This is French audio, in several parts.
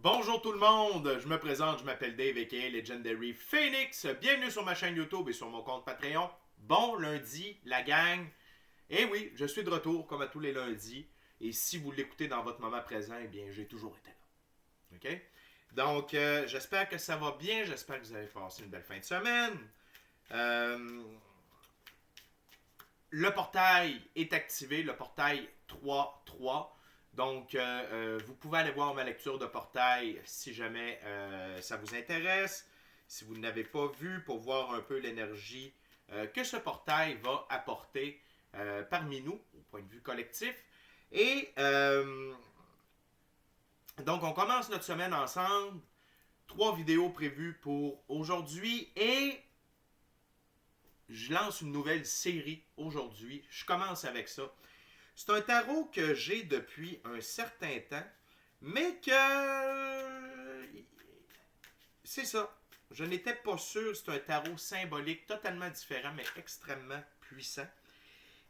Bonjour tout le monde, je me présente, je m'appelle Dave aka Legendary Phoenix. Bienvenue sur ma chaîne YouTube et sur mon compte Patreon. Bon lundi, la gang. Et oui, je suis de retour comme à tous les lundis. Et si vous l'écoutez dans votre moment présent, eh bien, j'ai toujours été là. OK? Donc, j'espère que ça va bien. J'espère que vous avez passé une belle fin de semaine. Euh, le portail est activé, le portail 3.3. Donc, vous pouvez aller voir ma lecture de portail si jamais ça vous intéresse. Si vous ne l'avez pas vu, pour voir un peu l'énergie que ce portail va apporter parmi nous, au point de vue collectif. Et donc, on commence notre semaine ensemble. 3 vidéos prévues pour aujourd'hui et je lance une nouvelle série aujourd'hui. Je commence avec ça. C'est un tarot que j'ai depuis un certain temps, mais que... C'est ça. Je n'étais pas sûr. C'est un tarot symbolique totalement différent, mais extrêmement puissant.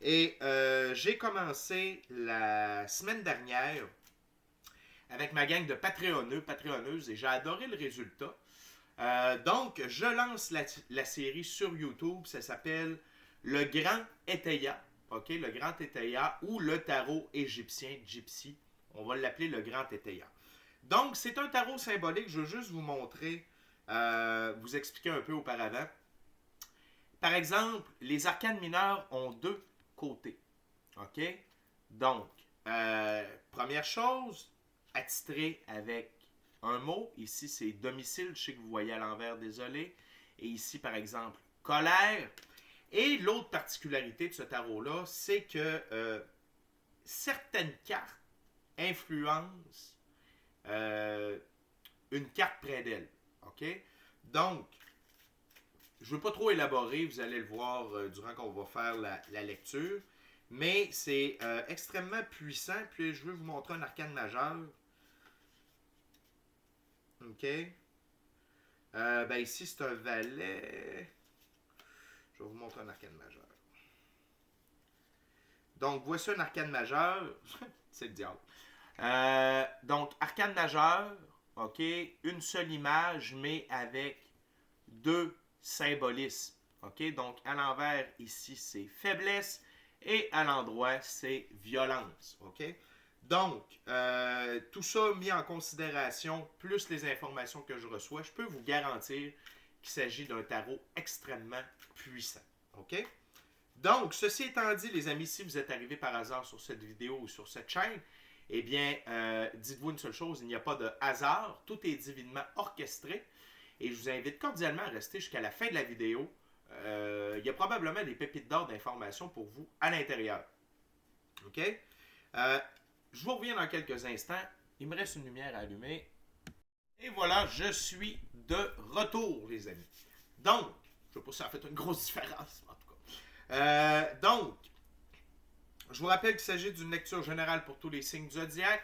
Et j'ai commencé la semaine dernière avec ma gang de Patreonneuses, et j'ai adoré le résultat. Donc, je lance la série sur YouTube. Ça s'appelle Le Grand Eteia. OK, le Grand Eteia ou le tarot égyptien, Gypsy. On va l'appeler le Grand Eteia. Donc, c'est un tarot symbolique. Je veux juste vous montrer, vous expliquer un peu auparavant. Par exemple, les arcanes mineurs ont 2 côtés. OK? Donc, première chose, attitré avec un mot. Ici, c'est domicile. Je sais que vous voyez à l'envers, désolé. Et ici, par exemple, colère. Et l'autre particularité de ce tarot-là, c'est que certaines cartes influencent une carte près d'elle. OK? Donc, je ne veux pas trop élaborer, vous allez le voir durant qu'on va faire la lecture, mais c'est extrêmement puissant. Puis je veux vous montrer un arcane majeur. OK? Ben ici, c'est un valet. Je vais vous montrer un arcane majeur. Donc, voici un arcane majeur. C'est le diable. Donc, arcane majeur, OK? Une seule image, mais avec 2 symbolismes. OK? Donc, à l'envers, ici, c'est faiblesse. Et à l'endroit, c'est violence. OK? Donc, tout ça mis en considération, plus les informations que je reçois, je peux vous garantir qu'il s'agit d'un tarot extrêmement puissant. OK? Donc, ceci étant dit, les amis, si vous êtes arrivés par hasard sur cette vidéo ou sur cette chaîne, eh bien, dites-vous une seule chose, il n'y a pas de hasard, tout est divinement orchestré. Et je vous invite cordialement à rester jusqu'à la fin de la vidéo. Il y a probablement des pépites d'or d'informations pour vous à l'intérieur. OK? Je vous reviens dans quelques instants. Il me reste une lumière à allumer. Et voilà, je suis de retour, les amis. Donc, je ne sais pas si ça a fait une grosse différence, en tout cas. Donc, je vous rappelle qu'il s'agit d'une lecture générale pour tous les signes du zodiaque.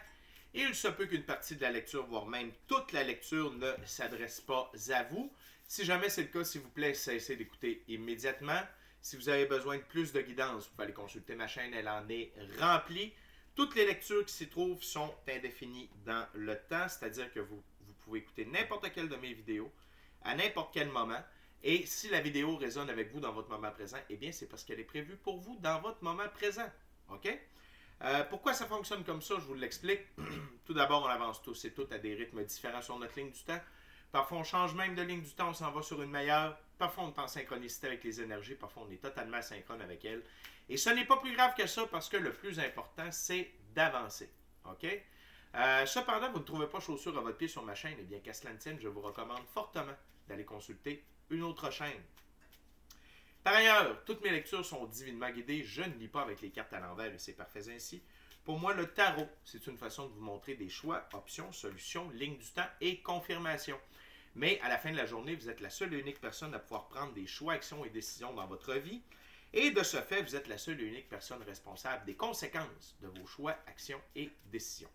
Et il se peut qu'une partie de la lecture, voire même toute la lecture, ne s'adresse pas à vous. Si jamais c'est le cas, s'il vous plaît, cessez d'écouter immédiatement. Si vous avez besoin de plus de guidance, vous pouvez aller consulter ma chaîne, elle en est remplie. Toutes les lectures qui s'y trouvent sont indéfinies dans le temps, c'est-à-dire que vous pouvez écouter n'importe quelle de mes vidéos, à n'importe quel moment. Et si la vidéo résonne avec vous dans votre moment présent, eh bien, c'est parce qu'elle est prévue pour vous dans votre moment présent. OK? Pourquoi ça fonctionne comme ça, je vous l'explique. Tout d'abord, on avance tous et toutes à des rythmes différents sur notre ligne du temps. Parfois, on change même de ligne du temps, on s'en va sur une meilleure. Parfois, on est en synchronicité avec les énergies. Parfois, on est totalement asynchrone avec elles. Et ce n'est pas plus grave que ça parce que le plus important, c'est d'avancer. OK? Cependant, vous ne trouvez pas chaussures à votre pied sur ma chaîne. Eh bien, qu'à cela ne tienne, je vous recommande fortement d'aller consulter une autre chaîne. Par ailleurs, toutes mes lectures sont divinement guidées. Je ne lis pas avec les cartes à l'envers et c'est parfait ainsi. Pour moi, le tarot, c'est une façon de vous montrer des choix, options, solutions, lignes du temps et confirmations. Mais à la fin de la journée, vous êtes la seule et unique personne à pouvoir prendre des choix, actions et décisions dans votre vie. Et de ce fait, vous êtes la seule et unique personne responsable des conséquences de vos choix, actions et décisions.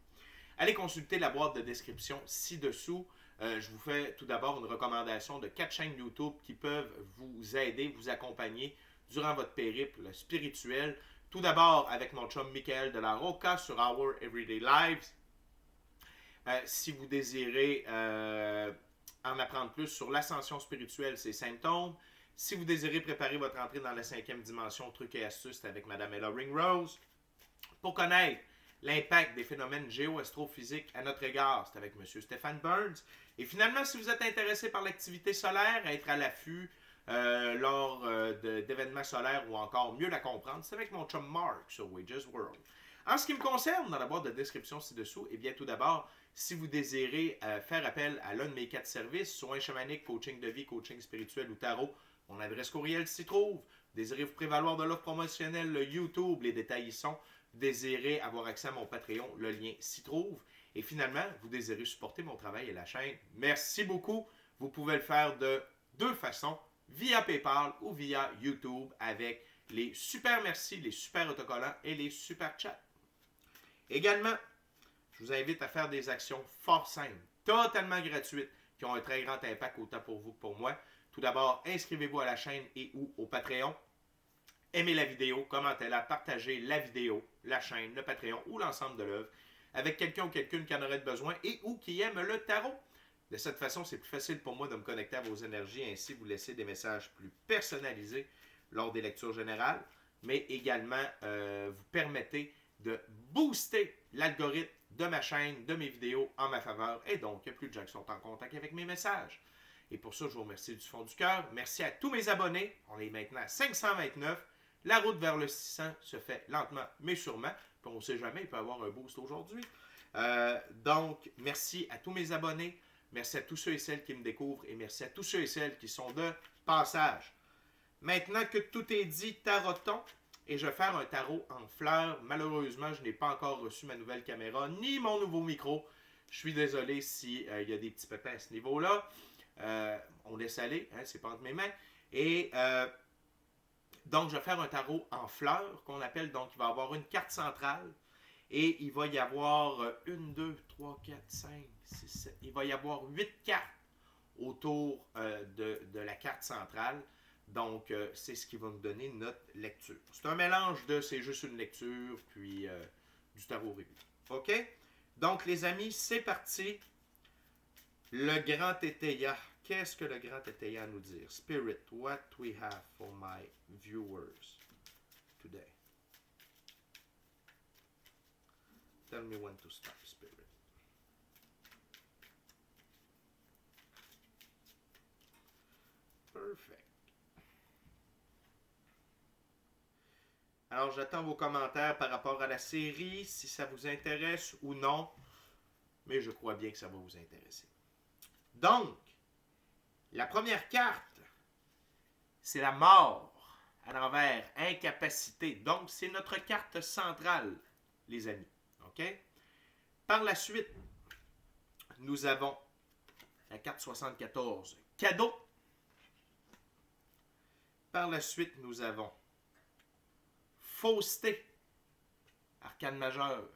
Allez consulter la boîte de description ci-dessous. Je vous fais tout d'abord une recommandation de 4 chaînes YouTube qui peuvent vous aider, vous accompagner durant votre périple spirituel. Tout d'abord avec mon chum Michael de la Roca sur Our Everyday Lives. Si vous désirez en apprendre plus sur l'ascension spirituelle, ses symptômes. Si vous désirez préparer votre entrée dans la 5e dimension, trucs et astuces, c'est avec Mme Ella Ringrose. Pour connaître l'impact des phénomènes géo-astrophysiques à notre égard, c'est avec M. Stéphane Burns. Et finalement, si vous êtes intéressé par l'activité solaire, à être à l'affût lors d'événements solaires ou encore mieux la comprendre, c'est avec mon chum Mark sur Wages World. En ce qui me concerne, dans la boîte de description ci-dessous, eh bien tout d'abord, si vous désirez faire appel à l'un de mes 4 services, soins chamaniques, coaching de vie, coaching spirituel ou tarot, mon adresse courriel s'y trouve. Désirez vous prévaloir de l'offre promotionnelle, le YouTube, les détails y sont. Désirez avoir accès à mon Patreon, le lien s'y trouve. Et finalement, vous désirez supporter mon travail et la chaîne, merci beaucoup. Vous pouvez le faire de 2 façons, via PayPal ou via YouTube avec les super merci, les super autocollants et les super chats. Également, je vous invite à faire des actions fort simples, totalement gratuites, qui ont un très grand impact autant pour vous que pour moi. Tout d'abord, inscrivez-vous à la chaîne et ou au Patreon. Aimez la vidéo, commentez-la, partagez la vidéo, la chaîne, le Patreon ou l'ensemble de l'œuvre avec quelqu'un ou quelqu'une qui en aurait besoin et ou qui aime le tarot. De cette façon, c'est plus facile pour moi de me connecter à vos énergies et ainsi vous laisser des messages plus personnalisés lors des lectures générales, mais également vous permettez de booster l'algorithme de ma chaîne, de mes vidéos en ma faveur et donc plus de gens qui sont en contact avec mes messages. Et pour ça, je vous remercie du fond du cœur. Merci à tous mes abonnés. On est maintenant à 529. La route vers le 600 se fait lentement, mais sûrement. Puis on ne sait jamais, il peut y avoir un boost aujourd'hui. Donc, merci à tous mes abonnés. Merci à tous ceux et celles qui me découvrent. Et merci à tous ceux et celles qui sont de passage. Maintenant que tout est dit, tarotons. Et je vais faire un tarot en fleurs. Malheureusement, je n'ai pas encore reçu ma nouvelle caméra, ni mon nouveau micro. Je suis désolé s'il y a des petits pépins à ce niveau-là. On laisse aller, hein, c'est pas entre mes mains. Et donc, je vais faire un tarot en fleurs qu'on appelle, donc il va y avoir une carte centrale et il va y avoir 1, 2, 3, 4, 5, 6, 7. Il va y avoir 8 cartes autour de la carte centrale. Donc, c'est ce qui va nous donner notre lecture. C'est un mélange de c'est juste une lecture puis du tarot régulier. OK? Donc, les amis, c'est parti. Le grand Tétéia. Qu'est-ce que le grand Tétéia a à nous dire? Spirit, what we have for my viewers today. Tell me when to stop, Spirit. Perfect. Alors, j'attends vos commentaires par rapport à la série, si ça vous intéresse ou non. Mais je crois bien que ça va vous intéresser. Donc, la première carte, c'est la mort à travers incapacité. Donc, c'est notre carte centrale, les amis. OK? Par la suite, nous avons la carte 74, cadeau. Par la suite, nous avons fausseté, arcane majeur.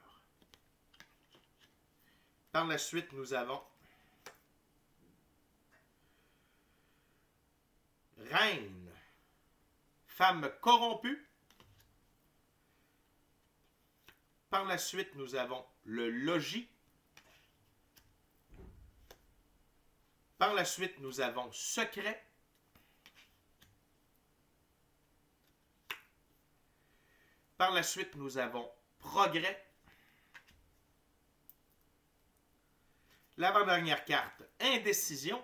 Par la suite, nous avons reine, femme corrompue. Par la suite, nous avons le logis. Par la suite, nous avons secret. Par la suite, nous avons progrès. L'avant-dernière carte, indécision.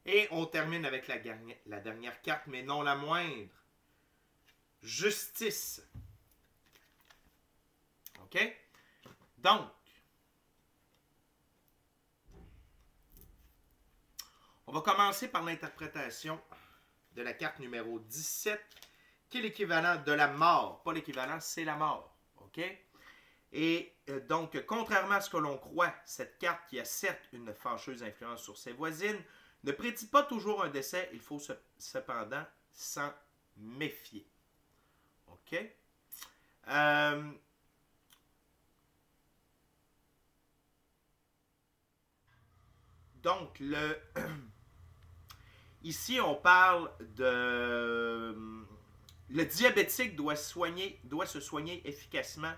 Et on termine avec la dernière carte, mais non la moindre, justice. OK? Donc, on va commencer par l'interprétation de la carte numéro 17, qui est l'équivalent de la mort. Pas l'équivalent, c'est la mort. OK? Et donc, contrairement à ce que l'on croit, cette carte qui a certes une fâcheuse influence sur ses voisines, ne prédit pas toujours un décès, il faut cependant s'en méfier. OK? Donc, ici, on parle de... Le diabétique doit se soigner efficacement.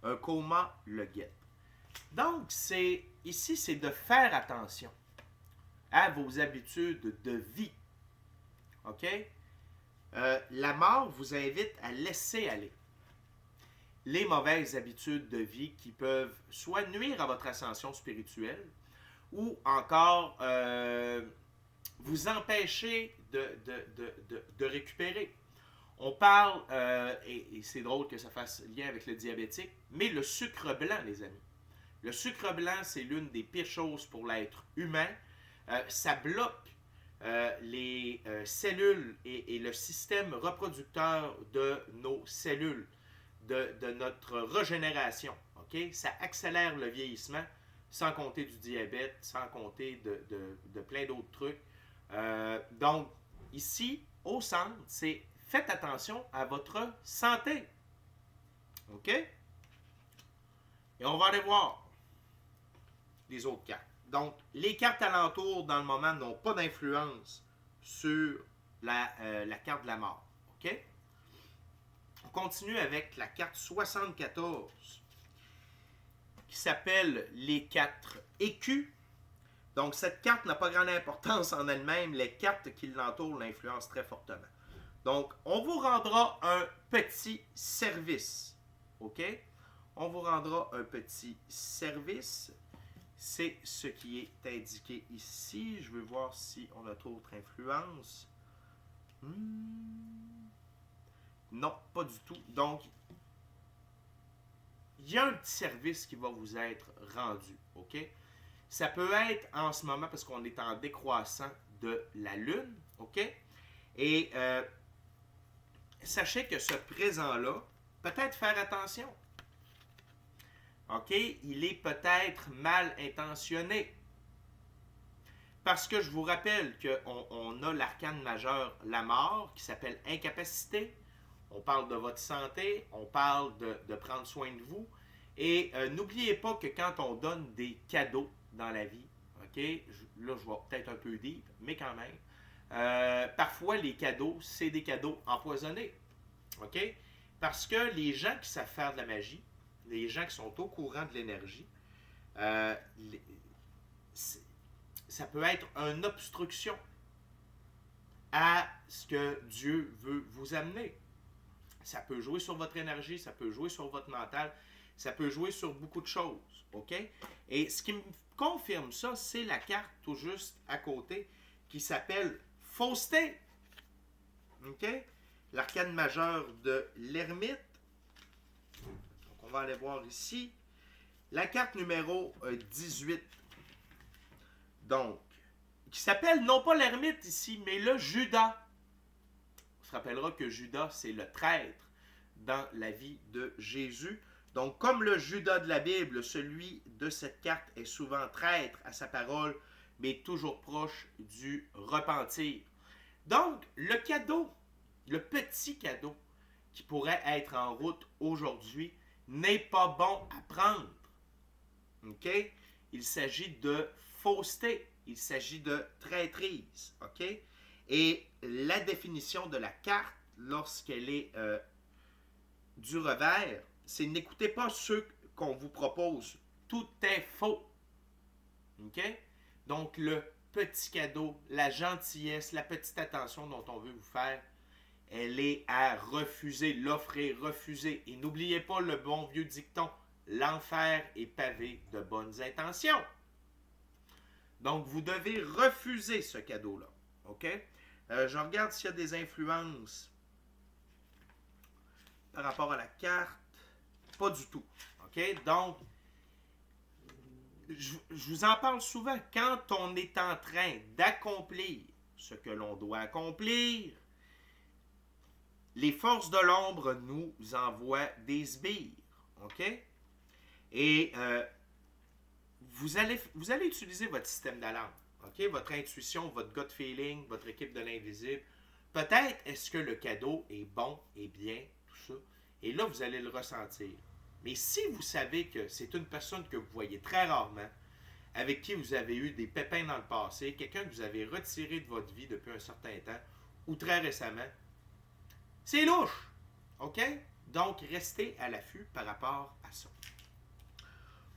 Un coma le guette. Donc, ici, c'est de faire attention à vos habitudes de vie. OK? La mort vous invite à laisser aller les mauvaises habitudes de vie qui peuvent soit nuire à votre ascension spirituelle ou encore vous empêcher de récupérer. On parle, et c'est drôle que ça fasse lien avec le diabétique, mais le sucre blanc, les amis. Le sucre blanc, c'est l'une des pires choses pour l'être humain. Ça bloque les cellules et le système reproducteur de nos cellules, de notre régénération. Okay? Ça accélère le vieillissement, sans compter du diabète, sans compter de plein d'autres trucs. Donc, ici, au centre, c'est faites attention à votre santé. OK? Et on va aller voir les autres cartes. Donc, les cartes alentours, dans le moment, n'ont pas d'influence sur la carte de la mort. OK? On continue avec la carte 74, qui s'appelle les 4 écus. Donc, cette carte n'a pas grande importance en elle-même. Les cartes qui l'entourent l'influencent très fortement. Donc, on vous rendra un petit service. OK? On vous rendra un petit service. C'est ce qui est indiqué ici. Je veux voir si on a d'autres influences. Non, pas du tout. Donc, il y a un petit service qui va vous être rendu. OK? Ça peut être en ce moment parce qu'on est en décroissant de la Lune. OK? Et sachez que ce présent-là, peut-être faire attention. OK? Il est peut-être mal intentionné. Parce que je vous rappelle qu'on a l'arcane majeur, la mort, qui s'appelle incapacité. On parle de votre santé, on parle de prendre soin de vous. Et n'oubliez pas que quand on donne des cadeaux dans la vie, OK? Là, je vais peut-être un peu deep, mais quand même. Parfois, les cadeaux, c'est des cadeaux empoisonnés. OK? Parce que les gens qui savent faire de la magie, les gens qui sont au courant de l'énergie, ça peut être une obstruction à ce que Dieu veut vous amener. Ça peut jouer sur votre énergie, ça peut jouer sur votre mental, ça peut jouer sur beaucoup de choses. OK? Et ce qui me confirme ça, c'est la carte tout juste à côté qui s'appelle fausseté. OK? L'arcane majeur de l'ermite. Donc, on va aller voir ici. La carte numéro 18. Donc, qui s'appelle non pas l'ermite ici, mais le Judas. On se rappellera que Judas, c'est le traître dans la vie de Jésus. Donc, comme le Judas de la Bible, celui de cette carte est souvent traître à sa parole, mais toujours proche du repentir. Donc, le cadeau, le petit cadeau qui pourrait être en route aujourd'hui n'est pas bon à prendre. OK? Il s'agit de fausseté. Il s'agit de traîtrise. OK? Et la définition de la carte, lorsqu'elle est du revers, c'est n'écoutez pas ceux qu'on vous propose. Tout est faux. OK? Donc, le petit cadeau, la gentillesse, la petite attention dont on veut vous faire, elle est à refuser, l'offrir, refuser. Et n'oubliez pas le bon vieux dicton, l'enfer est pavé de bonnes intentions. Donc, vous devez refuser ce cadeau-là. OK? Je regarde s'il y a des influences par rapport à la carte. Pas du tout. OK? Donc, je vous en parle souvent. Quand on est en train d'accomplir ce que l'on doit accomplir, les forces de l'ombre nous envoient des sbires. OK? Et vous allez utiliser votre système d'alarme. OK? Votre intuition, votre gut feeling, votre équipe de l'invisible. Peut-être est-ce que le cadeau est bon et bien, tout ça. Et là, vous allez le ressentir. Mais si vous savez que c'est une personne que vous voyez très rarement, avec qui vous avez eu des pépins dans le passé, quelqu'un que vous avez retiré de votre vie depuis un certain temps, ou très récemment, c'est louche. OK? Donc, restez à l'affût par rapport à ça.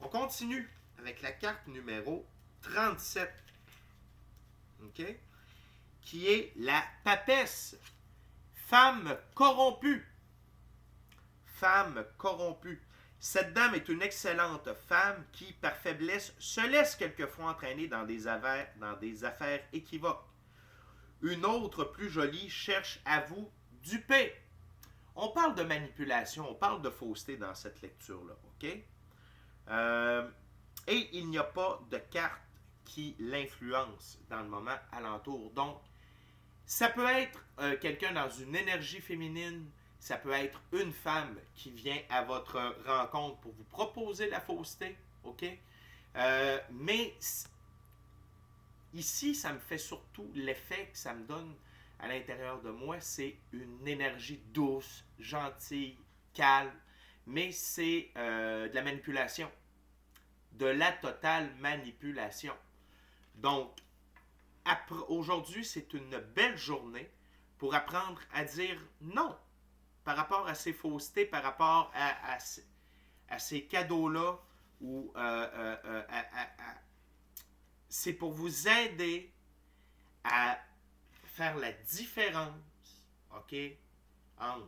On continue avec la carte numéro 37. OK? Qui est la papesse. Femme corrompue. Femme corrompue. Cette dame est une excellente femme qui, par faiblesse, se laisse quelquefois entraîner dans des affaires équivoques. Une autre, plus jolie, cherche à vous duper. On parle de manipulation, on parle de fausseté dans cette lecture-là, OK? Et il n'y a pas de carte qui l'influence dans le moment alentour. Donc, ça peut être quelqu'un dans une énergie féminine, ça peut être une femme qui vient à votre rencontre pour vous proposer la fausseté, OK? Mais ici, ça me fait surtout l'effet que ça me donne à l'intérieur de moi, c'est une énergie douce, gentille, calme, mais c'est de la manipulation, de la totale manipulation. Donc, aujourd'hui, c'est une belle journée pour apprendre à dire non par rapport à ces faussetés, par rapport à ces cadeaux-là, ou c'est pour vous aider à faire la différence, OK, entre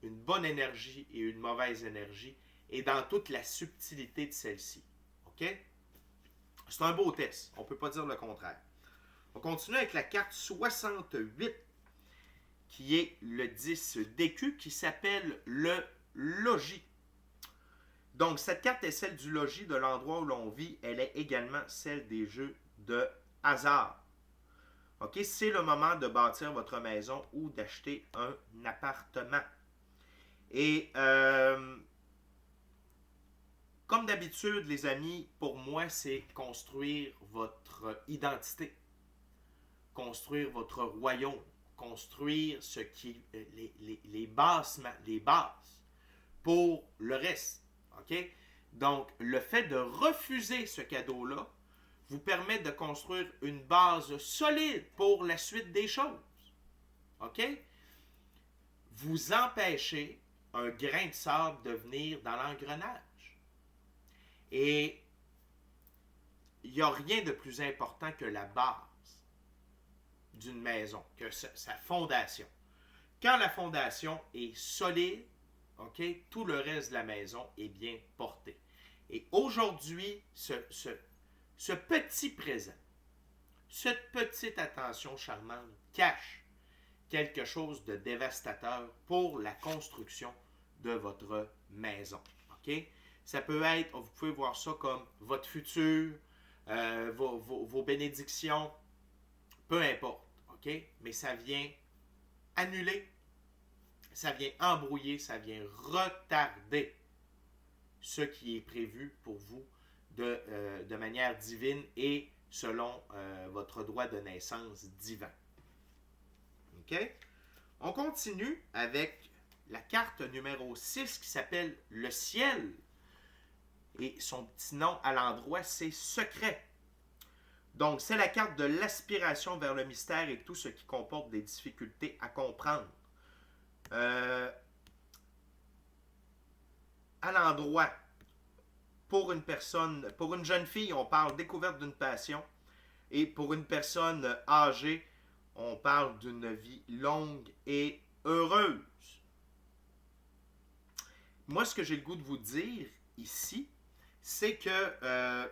une bonne énergie et une mauvaise énergie, et dans toute la subtilité de celle-ci, OK? C'est un beau test, on ne peut pas dire le contraire. On continue avec la carte 68, qui est le 10 d'écu, qui s'appelle le logis. Donc, cette carte est celle du logis, de l'endroit où l'on vit. Elle est également celle des jeux de hasard. OK? C'est le moment de bâtir votre maison ou d'acheter un appartement. Et comme d'habitude, les amis, pour moi, c'est construire votre identité, construire votre royaume, construire ce qui les bases pour le reste. OK? Donc, le fait de refuser ce cadeau-là vous permet de construire une base solide pour la suite des choses. OK? Vous empêchez un grain de sable de venir dans l'engrenage. Et il n'y a rien de plus important que la base d'une maison, que sa fondation. Quand la fondation est solide, OK, tout le reste de la maison est bien porté. Et aujourd'hui, ce petit présent, cette petite attention charmante cache quelque chose de dévastateur pour la construction de votre maison. OK? Ça peut être, vous pouvez voir ça comme votre futur, vos bénédictions, peu importe. OK? Mais ça vient annuler, ça vient embrouiller, ça vient retarder ce qui est prévu pour vous de manière divine et selon votre droit de naissance divin. OK? On continue avec la carte numéro 6 qui s'appelle le ciel. Et son petit nom à l'endroit, c'est secret. Donc, c'est la carte de l'aspiration vers le mystère et tout ce qui comporte des difficultés à comprendre. À l'endroit, pour une personne, pour une jeune fille, on parle découverte d'une passion. Et pour une personne âgée, on parle d'une vie longue et heureuse. Moi, ce que j'ai le goût de vous dire ici, c'est que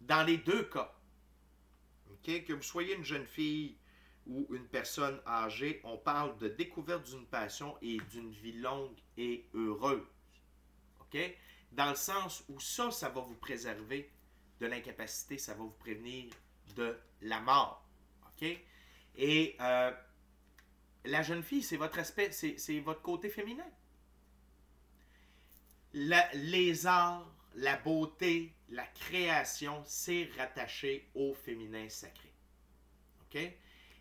dans les deux cas, okay, que vous soyez une jeune fille ou une personne âgée, on parle de découverte d'une passion et d'une vie longue et heureuse. Okay? Dans le sens où ça va vous préserver de l'incapacité, ça va vous prévenir de la mort. Okay? Et la jeune fille, c'est votre aspect, c'est votre côté féminin. Les arts, la beauté, la création, c'est rattaché au féminin sacré. OK?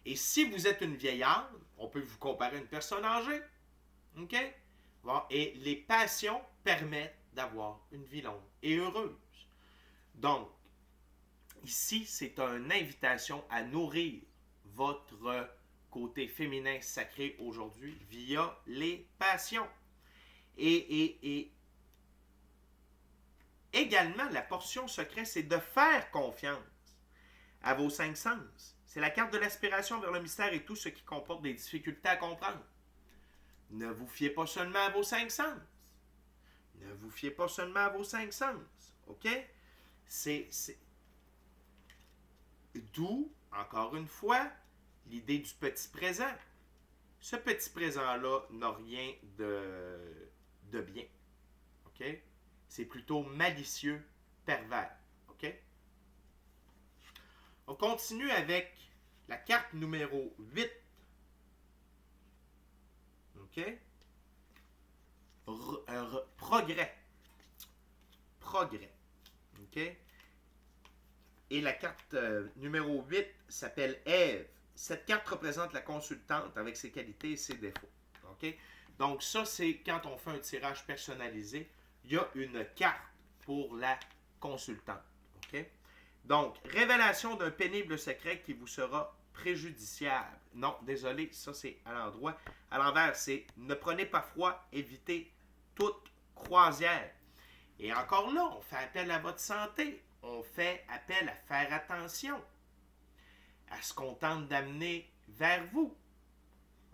Et si vous êtes une vieillarde, on peut vous comparer à une personne âgée. OK? Bon, et les passions permettent d'avoir une vie longue et heureuse. Donc, ici, c'est une invitation à nourrir votre côté féminin sacré aujourd'hui via les passions. Et également, la portion secrète, c'est de faire confiance à vos 5 sens. C'est la carte de l'aspiration vers le mystère et tout ce qui comporte des difficultés à comprendre. Ne vous fiez pas seulement à vos 5 sens. Ne vous fiez pas seulement à vos 5 sens. OK? C'est d'où, encore une fois, l'idée du petit présent. Ce petit présent-là n'a rien de bien. OK? C'est plutôt malicieux, pervers. OK? On continue avec la carte numéro 8. OK? Progrès. Progrès. OK? Et la carte numéro 8 s'appelle Ève. Cette carte représente la consultante avec ses qualités et ses défauts. OK? Donc ça, c'est quand on fait un tirage personnalisé, il y a une carte pour la consultante. OK? Donc, révélation d'un pénible secret qui vous sera préjudiciable. Non, désolé, ça c'est à l'endroit. À l'envers, c'est ne prenez pas froid, évitez toute croisière. Et encore là, on fait appel à votre santé. On fait appel à faire attention à ce qu'on tente d'amener vers vous.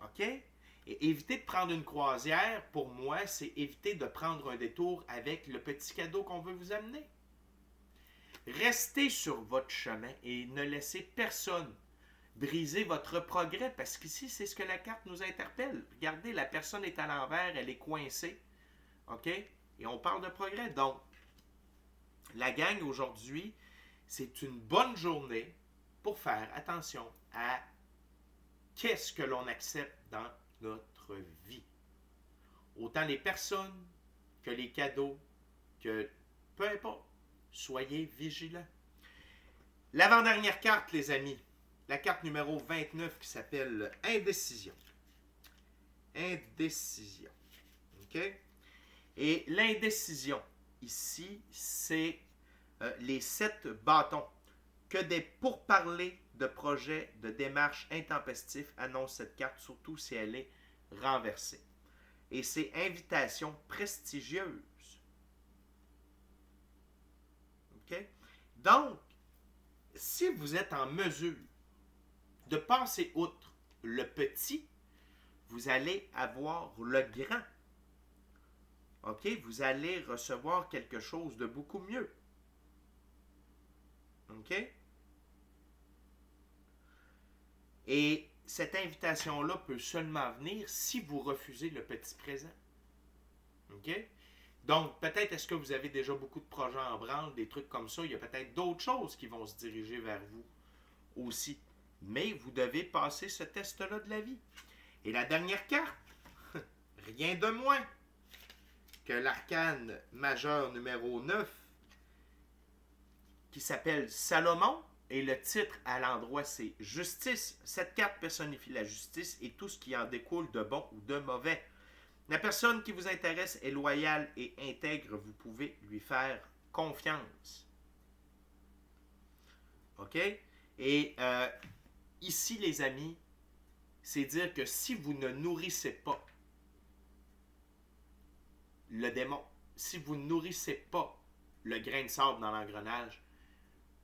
OK? Et éviter de prendre une croisière, pour moi, c'est éviter de prendre un détour avec le petit cadeau qu'on veut vous amener. Restez sur votre chemin et ne laissez personne briser votre progrès, parce qu'ici, c'est ce que la carte nous interpelle. Regardez, la personne est à l'envers, elle est coincée. OK? Et on parle de progrès. Donc, la gang aujourd'hui, c'est une bonne journée pour faire attention à qu'est-ce que l'on accepte dans notre vie. Autant les personnes que les cadeaux, que peu importe. Soyez vigilants. L'avant-dernière carte, les amis, la carte numéro 29 qui s'appelle Indécision. Indécision. OK? Et l'indécision, ici, c'est les 7 bâtons. Que des pourparlers de projets, de démarches intempestifs annoncent cette carte, surtout si elle est renversée. Et c'est invitation prestigieuse. OK? Donc, si vous êtes en mesure de passer outre le petit, vous allez avoir le grand. OK? Vous allez recevoir quelque chose de beaucoup mieux. OK? Et cette invitation-là peut seulement venir si vous refusez le petit présent. OK? Donc, peut-être est-ce que vous avez déjà beaucoup de projets en branle, des trucs comme ça. Il y a peut-être d'autres choses qui vont se diriger vers vous aussi. Mais vous devez passer ce test-là de la vie. Et la dernière carte, rien de moins que l'arcane majeur numéro 9, qui s'appelle Salomon. Et le titre à l'endroit, c'est Justice. Cette carte personnifie la justice et tout ce qui en découle de bon ou de mauvais. La personne qui vous intéresse est loyale et intègre. Vous pouvez lui faire confiance. OK? Et ici, les amis, c'est dire que si vous ne nourrissez pas le démon, si vous ne nourrissez pas le grain de sable dans l'engrenage,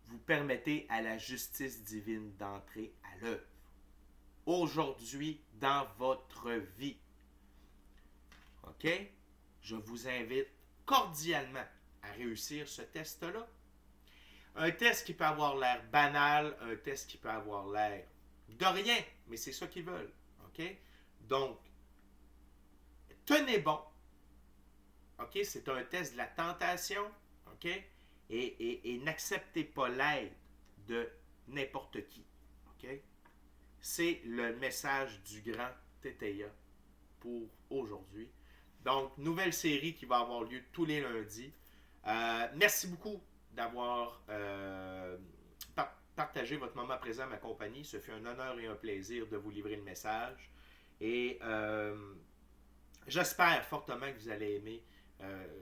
vous permettez à la justice divine d'entrer à l'œuvre. Aujourd'hui, dans votre vie. OK? Je vous invite cordialement à réussir ce test-là. Un test qui peut avoir l'air banal, un test qui peut avoir l'air de rien, mais c'est ça qu'ils veulent. OK? Donc, tenez bon. OK? C'est un test de la tentation. OK? Et n'acceptez pas l'aide de n'importe qui. OK? C'est le message du grand Teteia pour aujourd'hui. Donc, nouvelle série qui va avoir lieu tous les lundis. Merci beaucoup d'avoir partagé votre moment présent à ma compagnie. Ce fut un honneur et un plaisir de vous livrer le message. Et j'espère fortement que vous allez aimer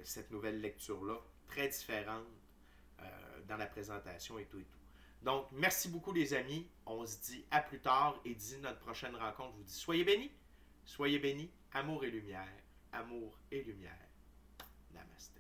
cette nouvelle lecture-là, très différente dans la présentation et tout et tout. Donc, merci beaucoup les amis. On se dit à plus tard et d'ici notre prochaine rencontre, je vous dis soyez bénis, amour et lumière, amour et lumière. Namaste.